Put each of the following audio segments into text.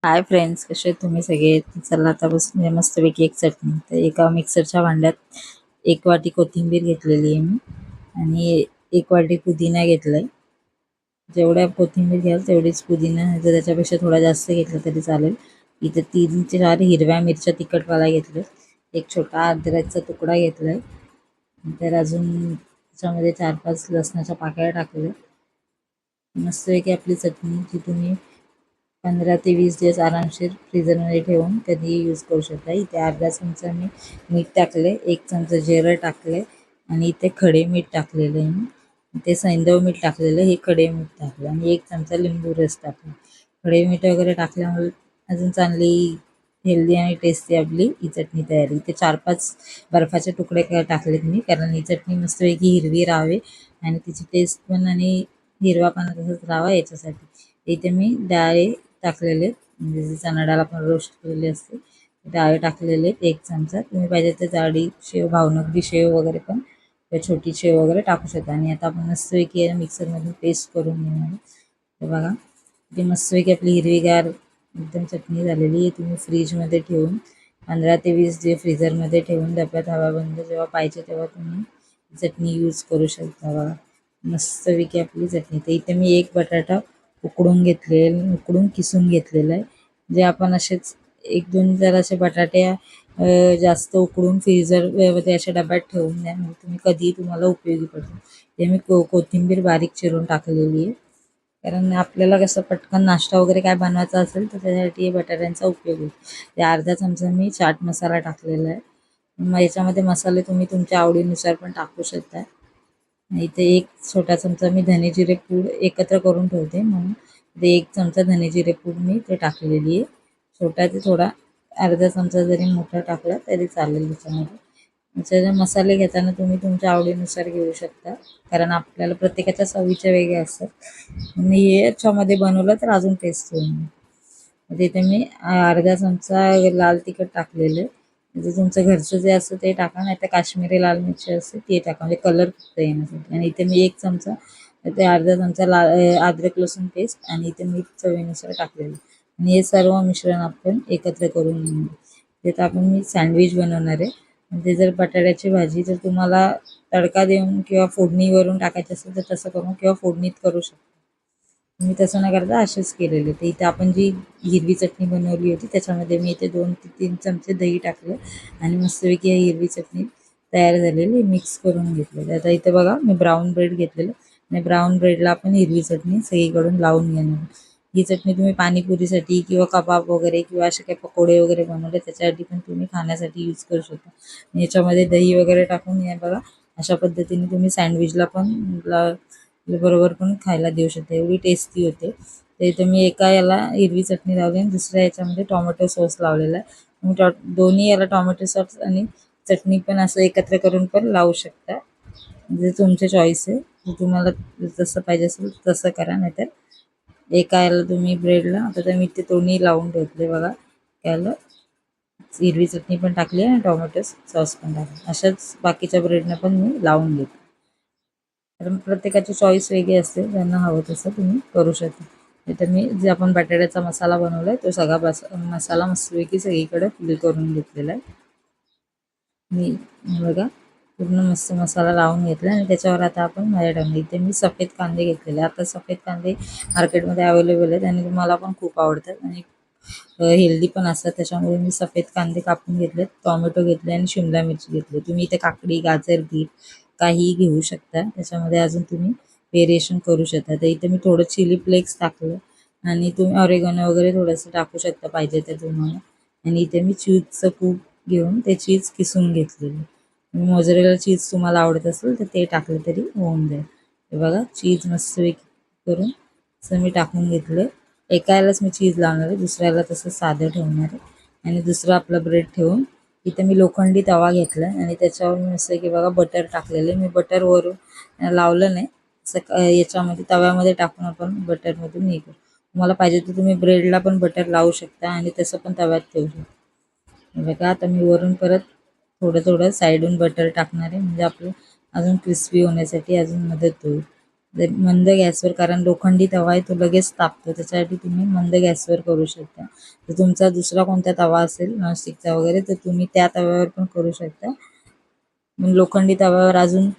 Hi friends, कसे आहेत तुम्ही सगळे? चला आता बस मस्तपैकी एक चटणी. तर एका मिक्सरच्या भांड्यात 1 वाटी कोथिंबीर घेतलेली आहे मी आणि 1 वाटी पुदिना घेतलाय. जेवढ्या कोथिंबीर घ्याल तेवढीच पुदिना, जर त्याच्यापेक्षा थोडा जास्त घेतला तरी चालेल. इथे 3 ते 4 हिरव्या मिरच्या तिखटवाल्या घेतल्या. एक छोटा अद्रकचा तुकडा घेतलाय. तर अजून त्याच्यामध्ये 4-5 लसणाच्या पाकळ्या टाकल्या. मस्तपैकी आपली चटणी जी तुम्ही 15 ते 20 दिवस आरामशीर फ्रीझरमध्ये ठेवून कधीही यूज करू शकता. इथे अर्धा चमचा मी मीठ टाकले, 1 चमचा जिरं टाकले आणि इथे खडे मीठ टाकलेलं आहे मी. इथे सैंधव मीठ टाकलेलं, हे खडे मीठ टाकलं आणि 1 चमचा लिंबू रस टाकला. खडे मीठ वगैरे टाकल्यामुळे अजून चांगली हेल्दी आणि टेस्टी आपली ही चटणी तयार. इथे 4-5 बर्फाचे तुकडे टाकलेत मी, कारण ही चटणी मस्तपैकी हिरवी राहावे आणि तिची टेस्ट पण आणि हिरवापणा तसंच राहावा याच्यासाठी. इथे मी डाळे टाकलेले, म्हणजे जे चणा डाळ आपण रोस्ट केलेली असते डाळे टाकलेले 1 चमचा. तुम्ही पाहिजे तर जाडी शेव, भावनगरी शेव वगैरे पण छोटी शेव वगैरे टाकू शकता. आणि आता आपण मस्तपैकी मिक्सरमधून पेस्ट करून घेणार. तर बघा, ती मस्तपैकी आपली हिरवीगार एकदम चटणी झालेली आहे. तुम्ही फ्रीजमध्ये ठेवून 15 ते 20 दिवस फ्रीझरमध्ये ठेवून डब्यात हवा बंद जेव्हा पाहिजे तेव्हा तुम्ही चटणी यूज करू शकता. बघा मस्तपैकी आपली चटणी. तर इथे मी एक बटाटा उकडून किसून घेतलेलं आहे. जे आपण असेच 1-2 जर असे बटाटे जास्त उकडून फ्रीझरमध्ये अशा डब्यात ठेवून द्या, म्हणजे तुम्ही कधीही तुम्हाला उपयोगी पडतो. ते मी कोथिंबीर बारीक चिरून टाकलेली आहे, कारण आपल्याला कसं पटकन नाश्ता वगैरे काय बनवायचा असेल तर त्याच्यासाठी बटाट्यांचा उपयोग होतो. ते अर्धा चमचा मी चाट मसाला टाकलेला आहे. मग याच्यामध्ये मसाले तुम्ही तुमच्या आवडीनुसार पण टाकू शकता. इथे एक छोटा चमचा मी धने जिरे पूड एकत्र करून ठेवते, म्हणून ते 1 चमचा धने जिरे पूड मी ते टाकलेली आहे. छोटा ते थोडा अर्धा चमचा जरी मोठा टाकला तरी चालेल त्याच्यामध्ये. त्याचे मसाले घेताना तुम्ही तुमच्या आवडीनुसार घेऊ शकता, कारण आपल्याला प्रत्येकाच्या चवीच्या वेगळ्या असतात. आणि हे याच्यामध्ये बनवलं तर अजून टेस्ट होईल. तिथे मी अर्धा चमचा लाल तिखट टाकलेलं आहे. म्हणजे तुमचं घरचं जे असतं ते टाका, नाही तर काश्मीरी लाल मिरची असते ते टाका, म्हणजे कलर फक्त येण्यासाठी. आणि इथे मी 1 चमचा ते अर्धा चमचा अद्रक लसूण पेस्ट आणि इथे मीठ चवीनुसार टाकलेलं. आणि हे सर्व मिश्रण आपण एकत्र करून घेऊ. तिथं आपण मी सँडविच बनवणार आहे. म्हणजे जर बटाट्याची भाजी जर तुम्हाला तडका देऊन किंवा फोडणीवरून टाकायची असेल तर तसं करून, किंवा फोडणीत करू शकता. मी तसं न करता असेच केलेले. तर इथे आपण जी हिरवी चटणी बनवली होती त्याच्यामध्ये मी इथे 2 ते 3 चमचे दही टाकलं आणि मस्तपैकी ही हिरवी चटणी तयार झालेली मिक्स करून घेतलेली. आता इथे बघा, मी ब्राऊन ब्रेड घेतलेलं आणि ब्राऊन ब्रेडला आपण हिरवी चटणी सगळीकडून लावून घेणार. ही चटणी तुम्ही पाणीपुरीसाठी किंवा कबाब वगैरे किंवा असे काही पकोडे वगैरे बनवले त्याच्यासाठी पण तुम्ही खाण्यासाठी यूज करू शकता. याच्यामध्ये दही वगैरे टाकून हे बघा अशा पद्धतीने तुम्ही सँडविचला पण बरोबर पण खायला देऊ शकता, एवढी टेस्टी होते. तर इथं मी एका याला हिरवी चटणी लावली आणि दुसऱ्या याच्यामध्ये टोमॅटो सॉस लावलेला आहे. तुम्ही दोन्ही याला टोमॅटो सॉस आणि चटणी पण असं एकत्र करून पण लावू शकता, म्हणजे तुमचे चॉईस आहे. तुम्हाला जसं पाहिजे असेल तसं करा. नाहीतर एका याला तुम्ही ब्रेडला, आता तर मी ते दोन्ही लावून ठेवले बघा. याला हिरवी चटणी पण टाकली आणि टोमॅटो सॉस पण टाकली. अशाच बाकीच्या ब्रेडनं पण मी लावून घेते, कारण प्रत्येकाची चॉईस वेगळी असते. ज्यांना हवं तसं तुम्ही करू शकता. इथं मी जे आपण बटाट्याचा मसाला बनवला आहे तो सगळा मसाला मस्तपैकी सगळीकडे फिल करून घेतलेला आहे मी. बघा पूर्ण मस्त मसाला लावून घेतला आणि त्याच्यावर आता आपण माझ्या टाकले. इथे मी सफेद कांदे घेतलेले. आता सफेद कांदे मार्केटमध्ये अवेलेबल आहेत आणि मला पण खूप आवडतात आणि हेल्दी पण असतात. त्याच्यामुळे मी सफेद कांदे कापून घेतले, टोमॅटो घेतले आणि शिमला मिरची घेतली. तुम्ही इथे काकडी, गाजर, बीट काहीही घेऊ शकता. त्याच्यामध्ये अजून तुम्ही व्हेरिएशन करू शकता. तर इथे मी थोडं चिली फ्लेक्स टाकलं आणि तुम्ही ऑरेगॅनो वगैरे थोडंसं टाकू शकता पाहिजे तर तुम्हाला. आणि इथे मी चीजचं कूप घेऊन ते चीज किसून घेतलेलं. मोझरेला चीज तुम्हाला आवडत असेल तर ते टाकलं तरी होऊन जाईल. हे बघा चीज मस्तपैकी करून असं मी टाकून घेतलं. एका यालाच मी चीज लावणार आहे, दुसऱ्याला तसं साधं ठेवणार आहे. आणि दुसरं आपलं ब्रेड ठेवून इथे मी लोखंडी तवा घेतला आणि त्याच्यावर मी असं की बघा बटर टाकलेलं आहे. मी बटर वरून लावलं नाही, असं याच्यामध्ये तव्यामध्ये टाकून आपण बटरमधून हे करू. तुम्हाला पाहिजे तर तुम्ही ब्रेडला पण बटर लावू शकता आणि तसं पण तव्यात ठेवू शकता. बघा आता मी वरून परत थोडं थोडं साईडून बटर टाकणार आहे, म्हणजे आपलं अजून क्रिस्पी होण्यासाठी अजून मदत होईल. मंद गॅसवर, कारण लोखंडी तवा आहे तो लगेच तापतो, त्याच्यासाठी तुम्ही मंद गॅसवर करू शकता. जर तुमचा दुसरा कोणता तवा असेल नॉनस्टिकचा वगैरे तर तुम्ही त्या तव्यावर पण करू शकता. मग लोखंडी तव्यावर अजून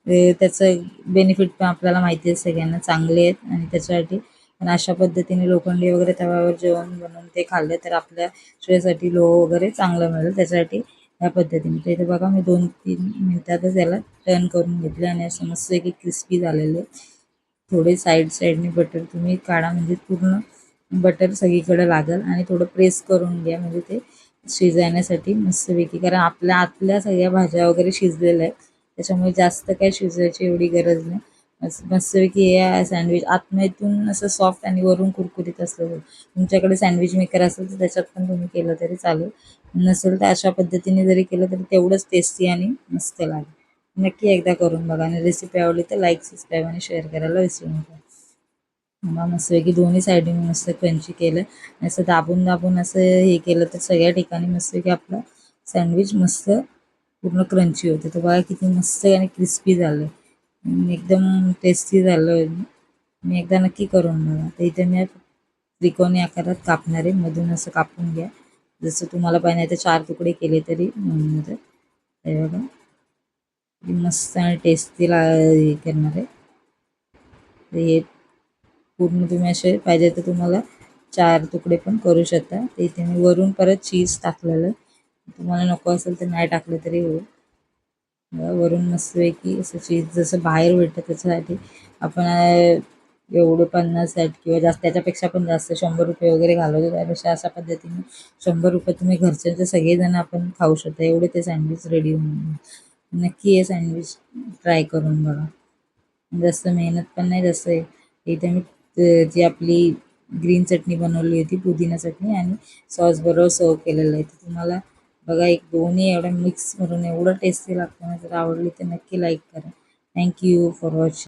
त्याचं बेनिफिट पण आपल्याला माहिती आहे सगळ्यांना, चांगले आहेत आणि त्याच्यासाठी पण अशा पद्धतीने लोखंडी वगैरे तव्यावर जेवण बनवून ते खाल्लं तर आपल्या शरीरासाठी लो वगैरे चांगलं मिळेल. त्याच्यासाठी ह्या पद्धतीने तर इथे बघा मी 2-3 मिनिटातच याला टर्न करून घेतले आणि असं मस्त की क्रिस्पी झालेले. थोडे साईडने बटर तुम्ही काढा म्हणजे पूर्ण बटर सगळीकडे लागेल आणि थोडं प्रेस करून घ्या म्हणजे ते शिजवण्यासाठी मस्तपैकी, कारण आपल्या आतल्या सगळ्या भाज्या वगैरे शिजलेल्या आहेत त्याच्यामुळे जास्त काही शिजवायची एवढी गरज नाही. मस्तपैकी हे सँडविच आतमधून असं सॉफ्ट आणि वरून कुरकुरीत असलं. तुमच्याकडे सँडविच मेकर असेल तर त्याच्यात पण तुम्ही केलं तरी चालेल, नसेल तर अशा पद्धतीने जरी केलं तरी तेवढंच टेस्टी आणि मस्त लागेल. नक्की एकदा करून बघा आणि रेसिपी आवडली तर लाईक, सबस्क्राईब आणि शेअर करायला विसरू नका. मला मस्तपैकी दोन्ही साईडने मस्त क्रंची केलं, असं दाबून दाबून असं हे केलं तर सगळ्या ठिकाणी मस्तपैकी आपलं सँडविच मस्त पूर्ण क्रंची होते. तर बघा किती मस्त आणि क्रिस्पी झालं, एकदम टेस्टी झालं. मी एकदा नक्की करून बघा. तर इथे मी त्रिकोणी आकारात कापणार आहे, मधून असं कापून घ्या. जसं तुम्हाला पाहिजे तर 4 तुकडे केले तरी होऊन जातं. हे बघा मस्त आणि टेस्टी हे करणार आहे. तर हे पूर्ण तुम्ही असे पाहिजे तर तुम्हाला 4 तुकडे पण करू शकता. तर इथे मी वरून परत चीज टाकलेलं, तुम्हाला नको असेल तर नाही टाकलं तरी होईल. वरून मस्तपैकी असं चीज जसं बाहेर भेटतं त्याच्यासाठी आपण एवढं 50 किंवा जास्त त्याच्यापेक्षा पण जास्त 100 वगैरे घालवतो, त्यापेक्षा अशा पद्धतीने 100 तुम्ही घरच्यांचे सगळेजण आपण खाऊ शकता, एवढे ते सँडविच रेडी होऊन. नक्की हे सँडविच ट्राय करून बघा. जास्त मेहनत पण नाही. जसं इथे मी जी आपली ग्रीन चटणी बनवली होती, पुदिना चटणी आणि सॉस बरोबर सर्व केलेलं आहे. तर तुम्हाला बघा एक दोन्ही एवढं मिक्स करून एवढं टेस्टी लागतं ना. जर आवडली तर नक्की लाईक करा. Thank you for watching.